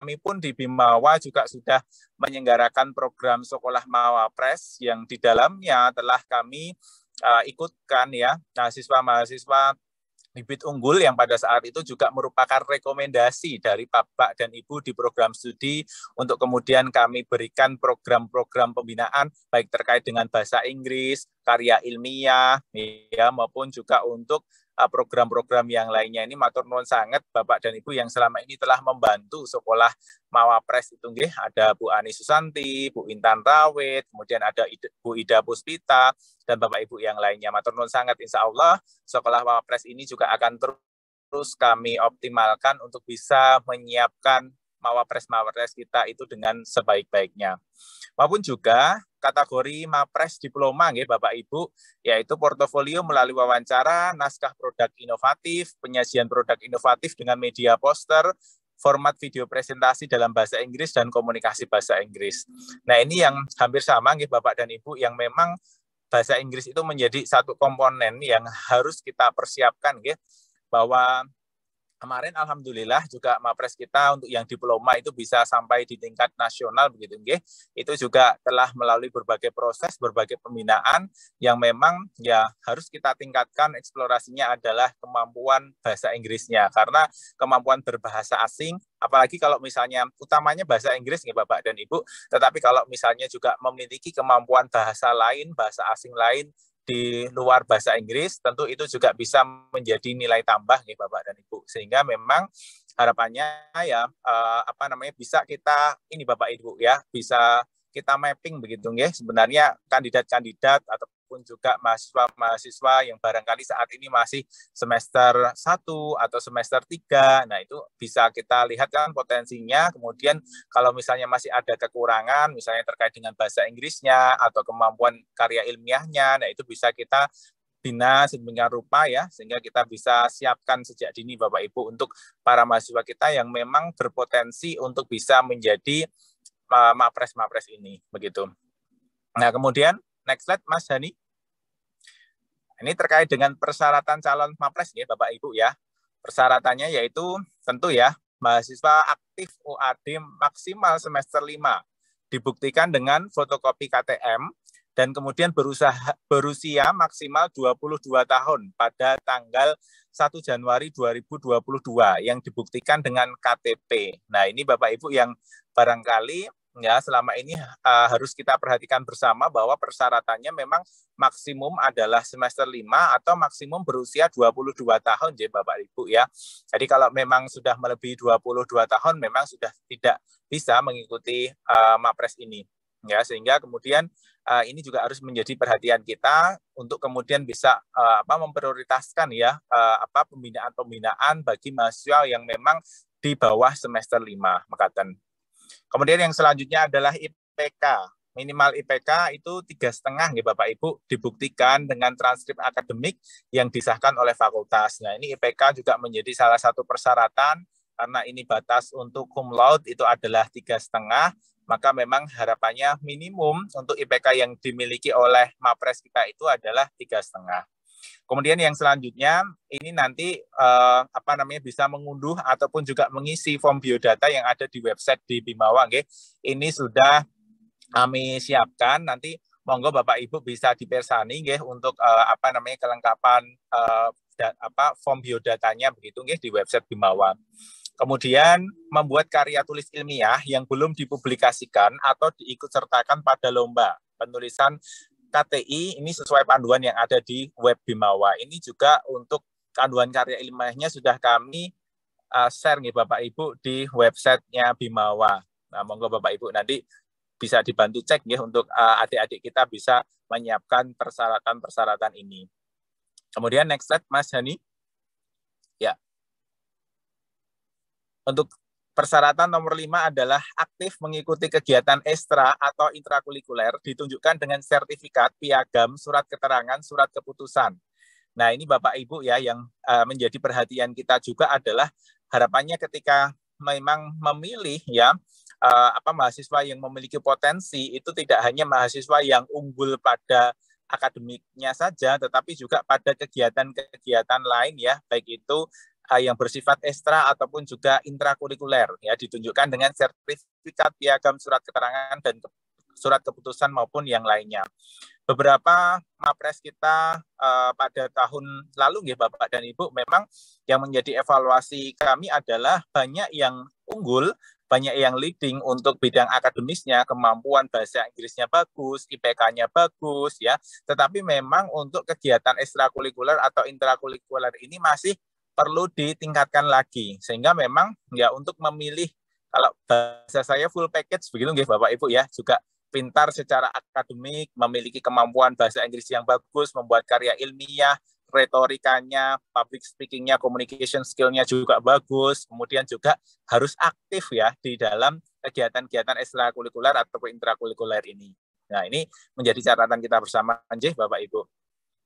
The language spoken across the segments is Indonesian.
kami pun di Bimawa juga sudah menyelenggarakan program Sekolah Mawapres yang di dalamnya telah kami ikutkan ya mahasiswa-mahasiswa bibit unggul yang pada saat itu juga merupakan rekomendasi dari Bapak dan Ibu di program studi untuk kemudian kami berikan program-program pembinaan baik terkait dengan bahasa Inggris, karya ilmiah ya maupun juga untuk program-program yang lainnya. Ini matur nuwun sangat Bapak dan Ibu yang selama ini telah membantu Sekolah Mawapres itu nggih, ada Bu Ani Susanti, Bu Intan Rawit, kemudian ada Bu Ida Puspita dan Bapak Ibu yang lainnya. Matur nuwun sangat, insya Allah Sekolah Mawapres ini juga akan terus kami optimalkan untuk bisa menyiapkan Mawapres kita itu dengan sebaik-baiknya. Maupun juga kategori Mapres Diploma nggih Bapak Ibu, yaitu portofolio melalui wawancara, naskah produk inovatif, penyajian produk inovatif dengan media poster, format video presentasi dalam bahasa Inggris dan komunikasi bahasa Inggris. Nah, ini yang hampir sama nggih Bapak dan Ibu yang memang bahasa Inggris itu menjadi satu komponen yang harus kita persiapkan nggih, bahwa kemarin alhamdulillah juga Mapres kita untuk yang diploma itu bisa sampai di tingkat nasional begitu nggih. Itu juga telah melalui berbagai proses, berbagai pembinaan yang memang ya harus kita tingkatkan. Eksplorasinya adalah kemampuan bahasa Inggrisnya, karena kemampuan berbahasa asing, apalagi kalau misalnya utamanya bahasa Inggris nggih Bapak dan Ibu, tetapi kalau misalnya juga memiliki kemampuan bahasa lain, bahasa asing lain di luar bahasa Inggris, tentu itu juga bisa menjadi nilai tambah nih Bapak dan Ibu. Sehingga memang harapannya ya bisa kita ini Bapak Ibu ya, bisa kita mapping begitu nggih. Sebenarnya kandidat-kandidat ataupun juga mahasiswa-mahasiswa yang barangkali saat ini masih semester 1 atau semester 3. Nah, itu bisa kita lihat kan potensinya. Kemudian kalau misalnya masih ada kekurangan misalnya terkait dengan bahasa Inggrisnya atau kemampuan karya ilmiahnya, nah itu bisa kita bina sedemikian rupa ya, sehingga kita bisa siapkan sejak dini Bapak Ibu untuk para mahasiswa kita yang memang berpotensi untuk bisa menjadi Mapres ini begitu. Nah, kemudian next slide Mas Hani. Ini terkait dengan persyaratan calon Mapres ya Bapak Ibu ya. Persyaratannya yaitu tentu ya mahasiswa aktif UAD maksimal semester 5, dibuktikan dengan fotokopi KTM dan kemudian berusia maksimal 22 tahun pada tanggal 1 Januari 2022 yang dibuktikan dengan KTP. Nah, ini Bapak Ibu yang barangkali ya selama ini harus kita perhatikan bersama bahwa persyaratannya memang maksimum adalah semester 5 atau maksimum berusia 22 tahun ya Bapak Ibu ya. Jadi kalau memang sudah melebihi 22 tahun memang sudah tidak bisa mengikuti Mapres ini. Ya, sehingga kemudian ini juga harus menjadi perhatian kita untuk kemudian bisa memprioritaskan ya pembinaan bagi mahasiswa yang memang di bawah semester 5 mekaten. Kemudian yang selanjutnya adalah IPK. Minimal IPK itu 3,5 ya Bapak Ibu, dibuktikan dengan transkrip akademik yang disahkan oleh fakultas. Nah, ini IPK juga menjadi salah satu persyaratan karena ini batas untuk cum laude itu adalah 3,5. Maka memang harapannya minimum untuk IPK yang dimiliki oleh Mapres kita itu adalah 3,5. Kemudian yang selanjutnya ini nanti bisa mengunduh ataupun juga mengisi form biodata yang ada di website di Bimawa nggih. Ini sudah kami siapkan, nanti monggo Bapak Ibu bisa dipersani nggih untuk kelengkapan form biodatanya begitu nggih di website Bimawa. Kemudian membuat karya tulis ilmiah yang belum dipublikasikan atau diikutsertakan pada lomba penulisan KTI ini sesuai panduan yang ada di web Bimawa. Ini juga untuk panduan karya ilmiahnya sudah kami share nih Bapak Ibu di websitenya Bimawa. Nah, monggo Bapak Ibu nanti bisa dibantu cek ya untuk adik-adik kita bisa menyiapkan persyaratan-persyaratan ini. Kemudian next slide Mas Hani. Ya. Untuk persyaratan nomor 5 adalah aktif mengikuti kegiatan ekstra atau intrakurikuler ditunjukkan dengan sertifikat, piagam, surat keterangan, surat keputusan. Nah, ini Bapak Ibu ya yang menjadi perhatian kita juga adalah harapannya ketika memang memilih ya mahasiswa yang memiliki potensi itu tidak hanya mahasiswa yang unggul pada akademiknya saja, tetapi juga pada kegiatan-kegiatan lain ya, baik itu yang bersifat ekstra ataupun juga intrakurikuler ya, ditunjukkan dengan sertifikat, piagam, surat keterangan dan surat keputusan maupun yang lainnya. Beberapa mapres kita pada tahun lalu ya Bapak dan Ibu, memang yang menjadi evaluasi kami adalah banyak yang unggul, banyak yang leading untuk bidang akademisnya, kemampuan bahasa Inggrisnya bagus, IPK-nya bagus ya. Tetapi memang untuk kegiatan ekstrakurikuler atau intrakurikuler ini masih perlu ditingkatkan lagi. Sehingga memang ya untuk memilih, kalau bahasa saya full package begitu nggih Bapak Ibu ya, juga pintar secara akademik, memiliki kemampuan bahasa Inggris yang bagus, membuat karya ilmiah, retorikanya, public speaking-nya, communication skill-nya juga bagus, kemudian juga harus aktif ya di dalam kegiatan-kegiatan ekstrakurikuler atau intrakurikuler ini. Nah, ini menjadi catatan kita bersama, Bapak Ibu.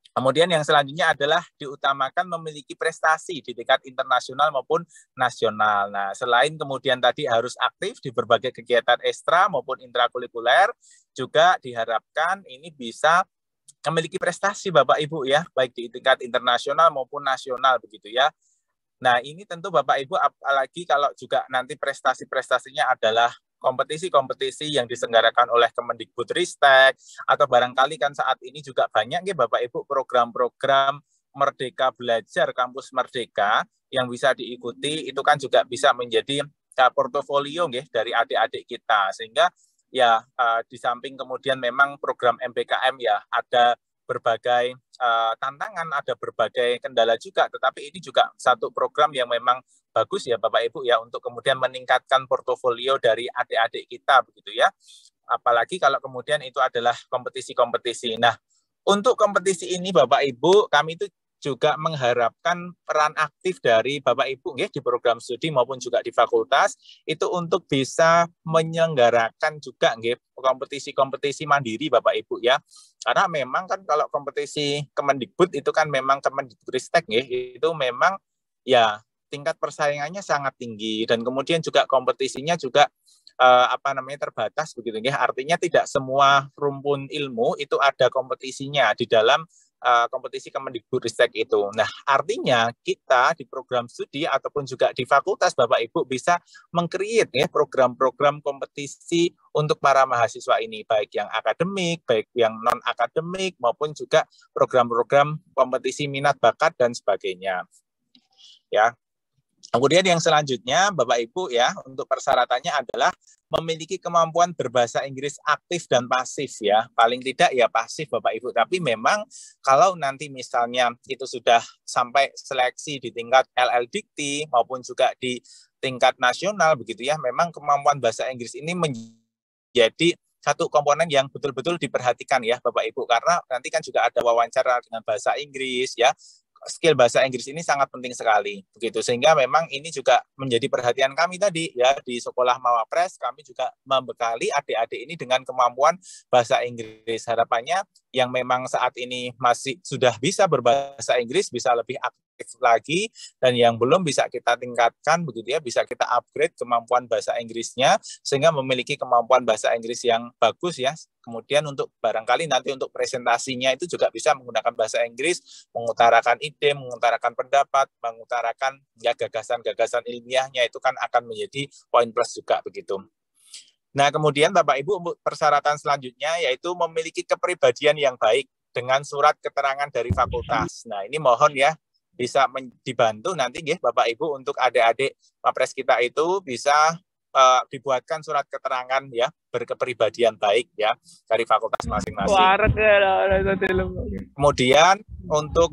Kemudian yang selanjutnya adalah diutamakan memiliki prestasi di tingkat internasional maupun nasional. Nah, selain kemudian tadi harus aktif di berbagai kegiatan ekstra maupun intrakurikuler, juga diharapkan ini bisa memiliki prestasi Bapak Ibu ya, baik di tingkat internasional maupun nasional begitu ya. Nah, ini tentu Bapak Ibu, apalagi kalau juga nanti prestasi-prestasinya adalah kompetisi-kompetisi yang diselenggarakan oleh Kemendikbudristek, atau barangkali kan saat ini juga banyak ya Bapak Ibu program-program Merdeka Belajar, Kampus Merdeka yang bisa diikuti, itu kan juga bisa menjadi portofolio ya, dari adik-adik kita. Sehingga ya di samping kemudian memang program MBKM ya ada berbagai tantangan, ada berbagai kendala juga, tetapi ini juga satu program yang memang bagus ya Bapak Ibu ya, untuk kemudian meningkatkan portofolio dari adik-adik kita begitu ya. Apalagi kalau kemudian itu adalah kompetisi-kompetisi. Nah, untuk kompetisi ini Bapak Ibu, kami itu juga mengharapkan peran aktif dari Bapak Ibu ya, di program studi maupun juga di fakultas, itu untuk bisa menyelenggarakan juga ya, kompetisi-kompetisi mandiri Bapak Ibu ya. Karena memang kan kalau kompetisi Kemendikbud itu kan memang Kemendikbudristek ya, itu memang ya tingkat persaingannya sangat tinggi, dan kemudian juga kompetisinya juga terbatas begitu ya. Artinya tidak semua rumpun ilmu itu ada kompetisinya di dalam kompetisi Kemendikbudristek itu. Nah, artinya kita di program studi ataupun juga di fakultas Bapak Ibu bisa meng-create ya program-program kompetisi untuk para mahasiswa ini, baik yang akademik, baik yang non akademik, maupun juga program-program kompetisi minat bakat dan sebagainya. Ya. Kemudian yang selanjutnya Bapak Ibu ya, untuk persyaratannya adalah memiliki kemampuan berbahasa Inggris aktif dan pasif ya. Paling tidak ya pasif Bapak Ibu, tapi memang kalau nanti misalnya itu sudah sampai seleksi di tingkat LL Dikti maupun juga di tingkat nasional begitu ya, memang kemampuan bahasa Inggris ini menjadi satu komponen yang betul-betul diperhatikan ya Bapak Ibu, karena nanti kan juga ada wawancara dengan bahasa Inggris ya. Skill bahasa Inggris ini sangat penting sekali begitu, sehingga memang ini juga menjadi perhatian kami tadi ya, di Sekolah Mawapres kami juga membekali adik-adik ini dengan kemampuan bahasa Inggris. Harapannya yang memang saat ini masih sudah bisa berbahasa Inggris bisa lebih aktif lagi, dan yang belum bisa kita tingkatkan begitu ya, bisa kita upgrade kemampuan bahasa Inggrisnya sehingga memiliki kemampuan bahasa Inggris yang bagus ya. Kemudian untuk barangkali nanti untuk presentasinya itu juga bisa menggunakan bahasa Inggris, mengutarakan ide, mengutarakan pendapat, mengutarakan ya gagasan-gagasan ilmiahnya, itu kan akan menjadi poin plus juga begitu. Nah, kemudian Bapak Ibu, untuk persyaratan selanjutnya yaitu memiliki kepribadian yang baik dengan surat keterangan dari fakultas. Nah, ini mohon ya bisa dibantu nanti ya Bapak Ibu, untuk adik-adik Mapres kita itu bisa dibuatkan surat keterangan ya berkepribadian baik ya dari fakultas masing-masing. Kemudian untuk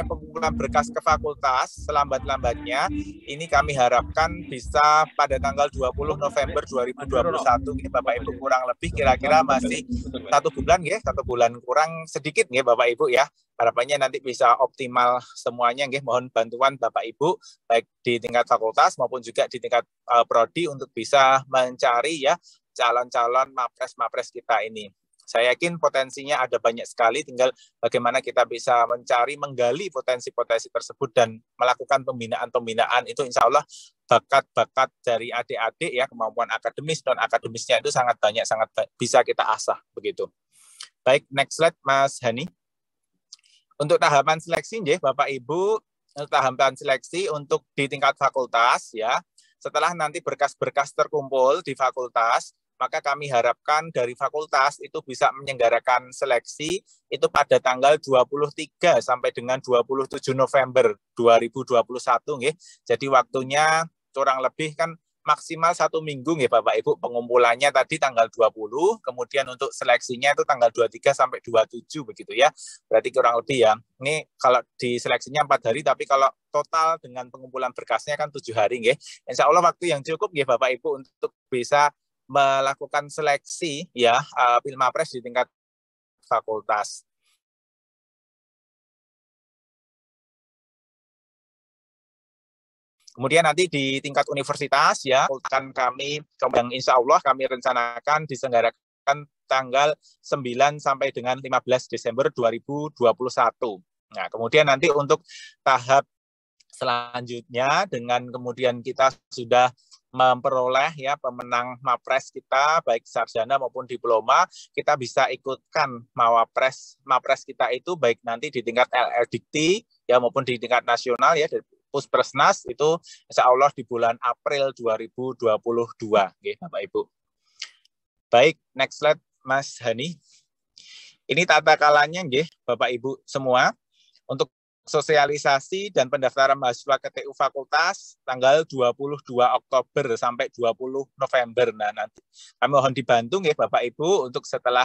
pengumpulan berkas ke fakultas selambat-lambatnya ini kami harapkan bisa pada tanggal 20 November 2021 ini Bapak Ibu, kurang lebih kira-kira masih 1 bulan ya, 1 bulan kurang sedikit ya Bapak Ibu ya. Harapannya nanti bisa optimal semuanya nggih. Mohon bantuan Bapak Ibu baik di tingkat fakultas maupun juga di tingkat prodi untuk bisa mencari ya calon-calon mapres kita ini. Saya yakin potensinya ada banyak sekali, tinggal bagaimana kita bisa mencari, menggali potensi-potensi tersebut dan melakukan pembinaan-pembinaan. Itu insya Allah bakat-bakat dari adik-adik ya, kemampuan akademis dan akademisnya itu sangat banyak, sangat bisa kita asah begitu. Baik, next slide Mas Hani. Untuk tahapan seleksi, Bapak Ibu, tahapan seleksi untuk di tingkat fakultas ya. Setelah nanti berkas-berkas terkumpul di fakultas, maka kami harapkan dari fakultas itu bisa menyelenggarakan seleksi itu pada tanggal 23 sampai dengan 27 November 2021 nggih. Jadi waktunya kurang lebih kan maksimal 1 minggu nggih Bapak Ibu, pengumpulannya tadi tanggal 20, kemudian untuk seleksinya itu tanggal 23 sampai 27 begitu ya. Berarti kurang lebih ya. Ini kalau di seleksinya 4 hari, tapi kalau total dengan pengumpulan berkasnya kan 7 hari nggih. Insya Allah waktu yang cukup nggih Bapak Ibu untuk bisa melakukan seleksi ya Pilmapres di tingkat fakultas. Kemudian nanti di tingkat universitas ya, akan kami yang insya Allah kami rencanakan diselenggarakan tanggal 9 sampai dengan 15 Desember 2021. Nah, kemudian nanti untuk tahap selanjutnya dengan kemudian kita sudah memperoleh ya pemenang Mapres kita baik sarjana maupun diploma, kita bisa ikutkan Mapres kita itu baik nanti di tingkat LLDikti ya maupun di tingkat nasional ya Puspersnas itu insya Allah di bulan April 2022 okay, Bapak Ibu. Baik, next slide Mas Hani. Ini tata kalanya nggih Bapak Ibu semua untuk sosialisasi dan pendaftaran mahasiswa ke TU Fakultas tanggal 22 Oktober sampai 20 November. Nah, nanti kami mohon dibantu nggih Bapak Ibu untuk setelah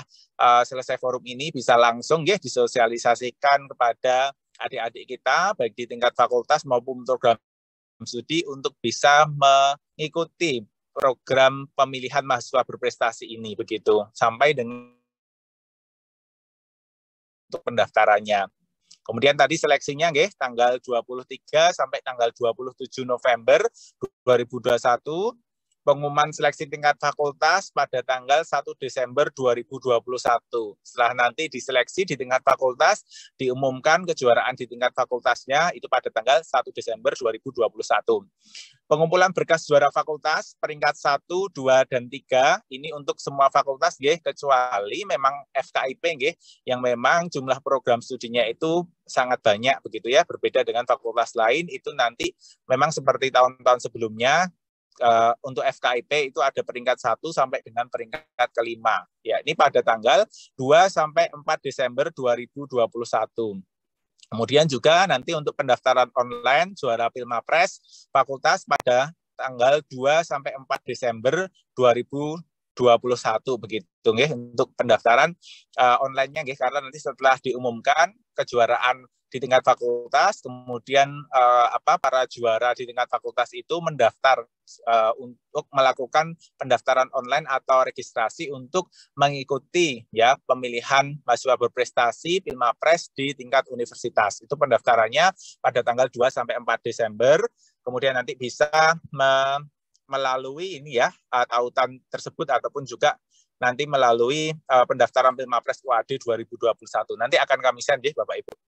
selesai forum ini bisa langsung nggih disosialisasikan kepada adik-adik kita baik di tingkat fakultas maupun program studi untuk bisa mengikuti program pemilihan mahasiswa berprestasi ini begitu sampai dengan untuk pendaftarannya. Kemudian tadi seleksinya nggih tanggal 23 sampai tanggal 27 November 2021. Pengumuman seleksi tingkat fakultas pada tanggal 1 Desember 2021. Setelah nanti diseleksi di tingkat fakultas, diumumkan kejuaraan di tingkat fakultasnya itu pada tanggal 1 Desember 2021. Pengumpulan berkas juara fakultas peringkat 1, 2, dan 3 ini untuk semua fakultas nggih, kecuali memang FKIP nggih, yang memang jumlah program studinya itu sangat banyak begitu ya, berbeda dengan fakultas lain itu nanti memang seperti tahun-tahun sebelumnya. Untuk FKIP itu ada peringkat 1 sampai dengan peringkat kelima. Ya, ini pada tanggal 2 sampai 4 Desember 2021. Kemudian juga nanti untuk pendaftaran online juara Pilmapres fakultas pada tanggal 2 sampai 4 Desember 2021 begitu nggih untuk pendaftaran online-nya nggih, karena nanti setelah diumumkan kejuaraan di tingkat fakultas, kemudian para juara di tingkat fakultas itu mendaftar untuk melakukan pendaftaran online atau registrasi untuk mengikuti ya pemilihan mahasiswa berprestasi Pilmapres di tingkat universitas. Itu pendaftarannya pada tanggal 2 sampai 4 Desember. Kemudian nanti bisa melalui ini ya tautan tersebut ataupun juga nanti melalui pendaftaran Pilmapres UAD 2021. Nanti akan kami send ya Bapak Ibu.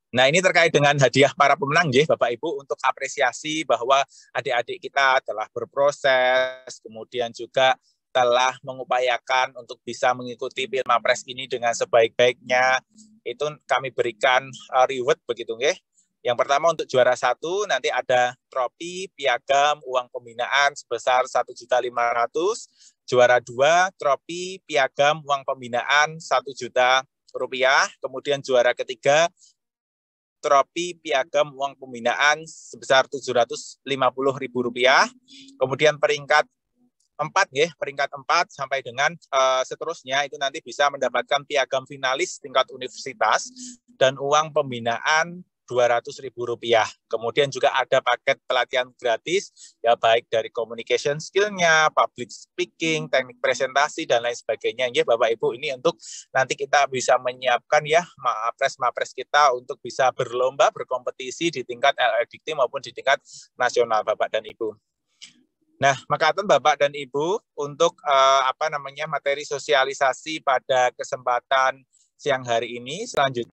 Nah, ini terkait dengan hadiah para pemenang ya Bapak Ibu untuk apresiasi bahwa adik-adik kita telah berproses, kemudian juga telah mengupayakan untuk bisa mengikuti Pilmapres ini dengan sebaik-baiknya. Itu kami berikan reward begitu nggih. Yang pertama untuk juara 1 nanti ada trofi, piagam, uang pembinaan sebesar 1.500.000. Juara 2 trofi, piagam, uang pembinaan 1 juta rupiah. Kemudian juara ketiga trofi, piagam, uang pembinaan sebesar Rp750.000. Kemudian peringkat 4 ya, peringkat 4 sampai dengan seterusnya itu nanti bisa mendapatkan piagam finalis tingkat universitas dan uang pembinaan Rp200.000. Kemudian juga ada paket pelatihan gratis ya, baik dari communication skill-nya, public speaking, teknik presentasi dan lain sebagainya. Ya Bapak Ibu, ini untuk nanti kita bisa menyiapkan ya Mapres kita untuk bisa berlomba berkompetisi di tingkat LLDikti maupun di tingkat nasional Bapak dan Ibu. Nah, makaten Bapak dan Ibu untuk materi sosialisasi pada kesempatan siang hari ini. Selanjutnya